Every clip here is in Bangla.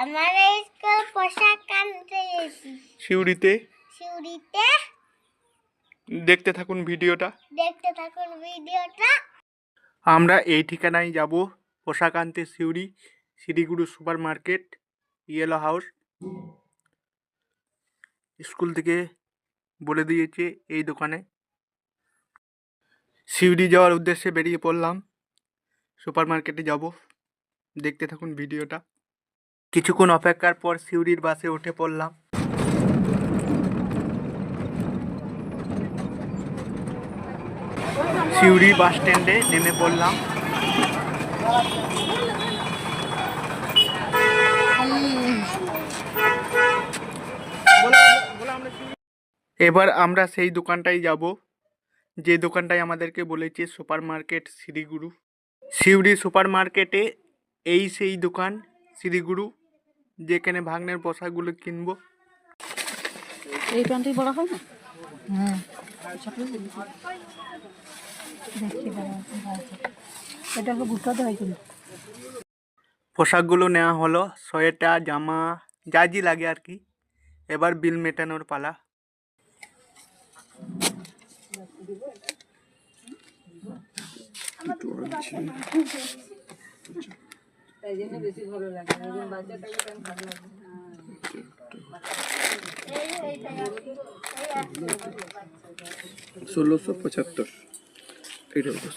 আমার স্কুল পোশাক আনতে এসেছি সিউড়িতে। সিউড়িতে। দেখতে থাকুন ভিডিওটা। আমরা এই ঠিকানায় যাব, পোশাক আনতে Suri, Shriguru super market, yellow house. School থেকে বলে দিয়েছে এই দোকানে। সিউড়ি যাওয়ার উদ্দেশ্যে বেরিয়ে পড়লাম, সুপার মার্কেটে যাব। দেখতে থাকুন ভিডিওটা। কিছুক্ষণ অপেক্ষার পর সিউড়ির বাসে উঠে পড়লাম। সিউড়ি বাস স্ট্যান্ডে নেমে পড়লাম। এবার আমরা সেই দোকানটাই যাব, যে দোকানটায় আমাদেরকে বলেছে সুপার মার্কেট শ্রীগুরু। সিউড়ি সুপার মার্কেটে এই সেই দোকান শ্রীগুরু, যেখানে ভাগ্নের পোশাকগুলো কিনবো। এই প্যান্টই বড় হয় না? হ্যাঁ, এটা হলো গুটাতে হয় কিন্তু। পোশাকগুলো নেওয়া হলো, সোয়েটার, জামা, যা যা লাগে আর কি। এবার বিল মেটানোর পালা। তাই জন্য বেশি ভালো লাগে, বাচ্চা থাকলে ভালো লাগে। 1675 এটা হলো।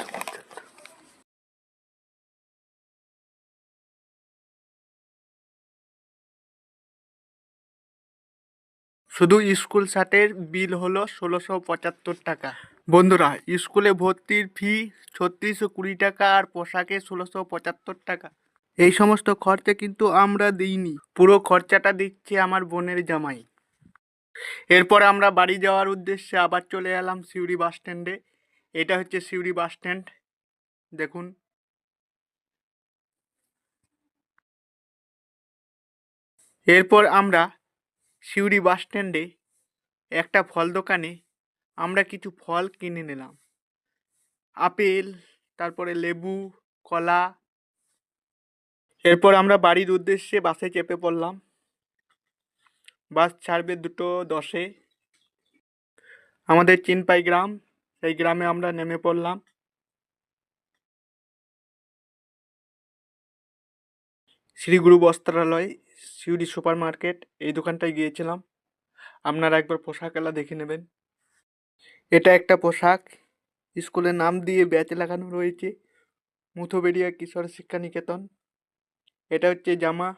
শুধু স্কুল শার্টের বিল হলো 1675 টাকা। বন্ধুরা, স্কুলে ভর্তির ফি 3620 টাকা আর পোশাকে 1675 টাকা। এই সমস্ত খরচা কিন্তু আমরা দিইনি, পুরো খরচাটা দিচ্ছে আমার বোনের জামাই। এরপর আমরা বাড়ি যাওয়ার উদ্দেশ্যে আবার চলে এলাম সিউড়ি বাস স্ট্যান্ডে। এটা হচ্ছে সিউড়ি বাস স্ট্যান্ড, দেখুন। এরপর আমরা সিউড়ি বাস স্ট্যান্ডে একটা ফল দোকানে আমরা কিছু ফল কিনে নিলাম, আপেল, তারপরে লেবু, কলা। এরপর আমরা বাড়ির উদ্দেশ্যে বাসে চেপে পড়লাম। বাস ছাড়বে 2:10-এ। আমাদের চিনপাই গ্রাম, সেই গ্রামে আমরা নেমে পড়লাম। শ্রীগুরু বস্ত্রালয়, সিউড়ি সুপার মার্কেট, এই দোকানটায় গিয়েছিলাম। আপনারা একবার পোশাক এলা দেখে নেবেন। এটা একটা পোশাক, স্কুলের নাম দিয়ে ব্যাচ লাগানো রয়েছে, মুথুবেড়িয়া কিশোর শিক্ষা নিকেতন। এটা হচ্ছে জামা,